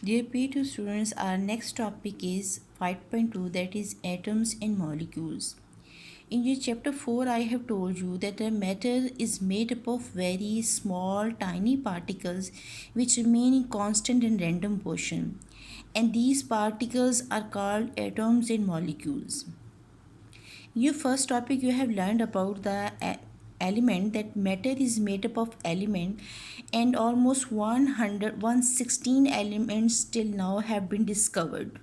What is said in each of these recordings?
Dear P2 students, our next topic is 5.2, that is atoms and molecules. In your chapter 4, I have told you that a matter is made up of very small, tiny particles which remain in constant and random motion. And these particles are called atoms and molecules. In your first topic, you have learned about the element that matter is made up of element, and almost 116 elements till now have been discovered.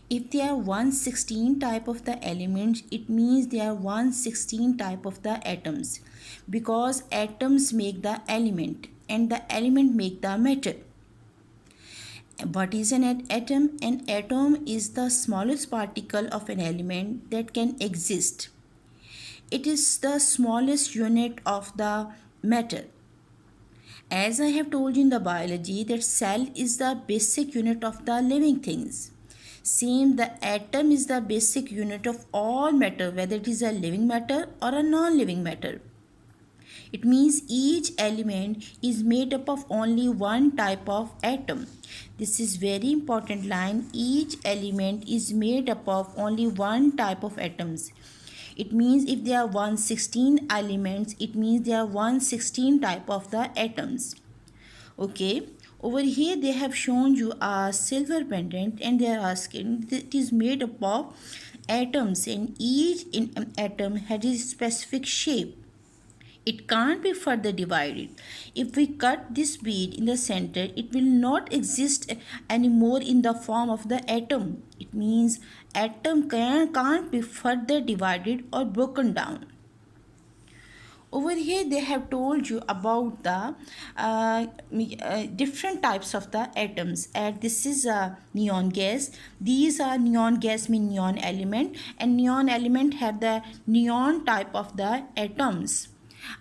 If there are 116 type of the elements, it means there are 116 type of the atoms, because atoms make the element and the element make the matter. What is an atom? An atom is the smallest particle of an element that can exist. It is the smallest unit of the matter. As I have told you in the biology, that cell is the basic unit of the living things. Same, the atom is the basic unit of all matter, whether it is a living matter or a non-living matter. It means each element is made up of only one type of atom. This is very important line. Each element is made up of only one type of atoms. It means if there are 116 elements, it means there are 116 type of the atoms. Okay, over here they have shown you a silver pendant and they are asking, it is made up of atoms and each atom has a specific shape. It can't be further divided. If we cut this bead in the center, it will not exist anymore in the form of the atom. It means atom can't be further divided or broken down. Over here they have told you about the different types of the atoms, and this is a neon gas. These are neon gas mean neon element, and neon element have the neon type of the atoms.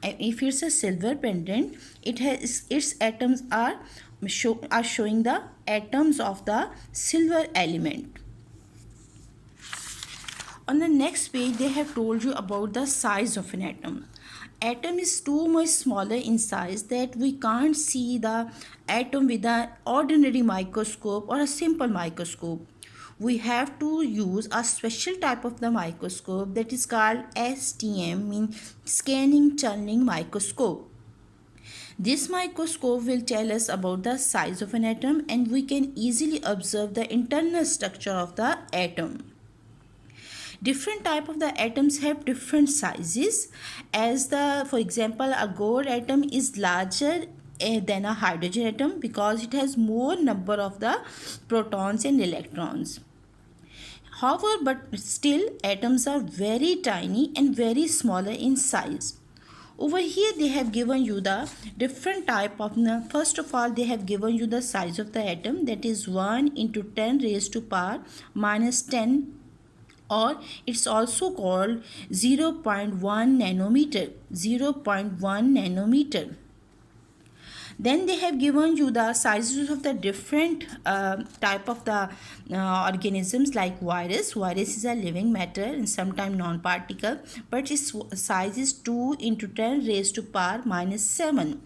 If it's a silver pendant, it has its atoms are showing the atoms of the silver element. On the next page they have told you about the size of an atom. Atom is too much smaller in size that we can't see the atom with an ordinary microscope or a simple microscope. We have to use a special type of the microscope that is called STM, means scanning tunneling microscope. This microscope will tell us about the size of an atom, and we can easily observe the internal structure of the atom. Different type of the atoms have different sizes, as for example a gold atom is larger than a hydrogen atom because it has more number of the protons and electrons. However, but still atoms are very tiny and very smaller in size. Over here they have given you the different type of, first of all they have given you the size of the atom, that is 1 into 10 raised to power minus 10, or it's also called 0.1 nanometer. 0.1 nanometer. Then they have given you the sizes of the different type of the organisms, like virus. Virus is a living matter and sometimes non-particle, but its size is 2 into 10 raised to power minus 7.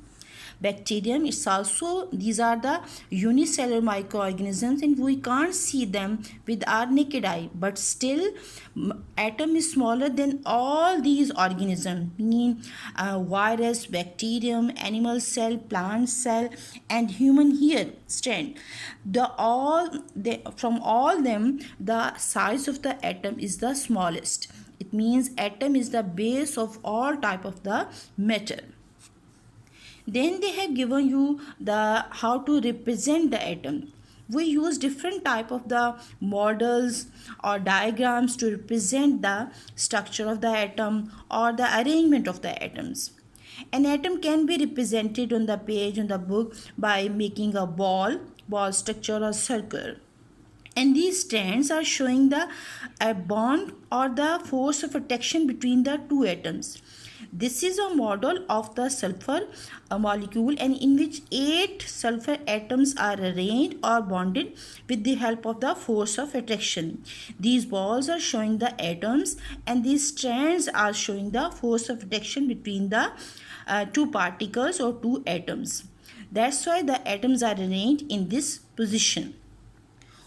Bacterium, it's also, these are the unicellular microorganisms and we can't see them with our naked eye, but still atom is smaller than all these organisms, meaning virus, bacterium, animal cell, plant cell and human hair strand. From all them, the size of the atom is the smallest. It means atom is the base of all type of the matter. Then they have given you the how to represent the atom. We use different type of the models or diagrams to represent the structure of the atom or the arrangement of the atoms. An atom can be represented on the page on the book by making a ball structure or circle. And these strands are showing the a bond or the force of attraction between the two atoms. This is a model of the sulfur molecule, and in which 8 sulfur atoms are arranged or bonded with the help of the force of attraction. These balls are showing the atoms and these strands are showing the force of attraction between the two particles or two atoms. That's why the atoms are arranged in this position.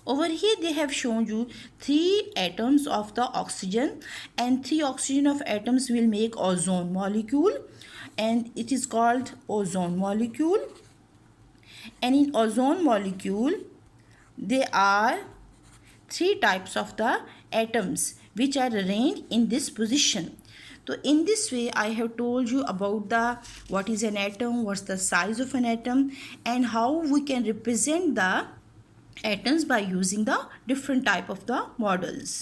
Over here they have shown you 3 atoms of the oxygen, and 3 oxygen of atoms will make ozone molecule, and it is called ozone molecule. And in ozone molecule there are 3 types of the atoms which are arranged in this position. So in this way I have told you about the what is an atom, what's the size of an atom, and how we can represent the atoms by using the different type of the models.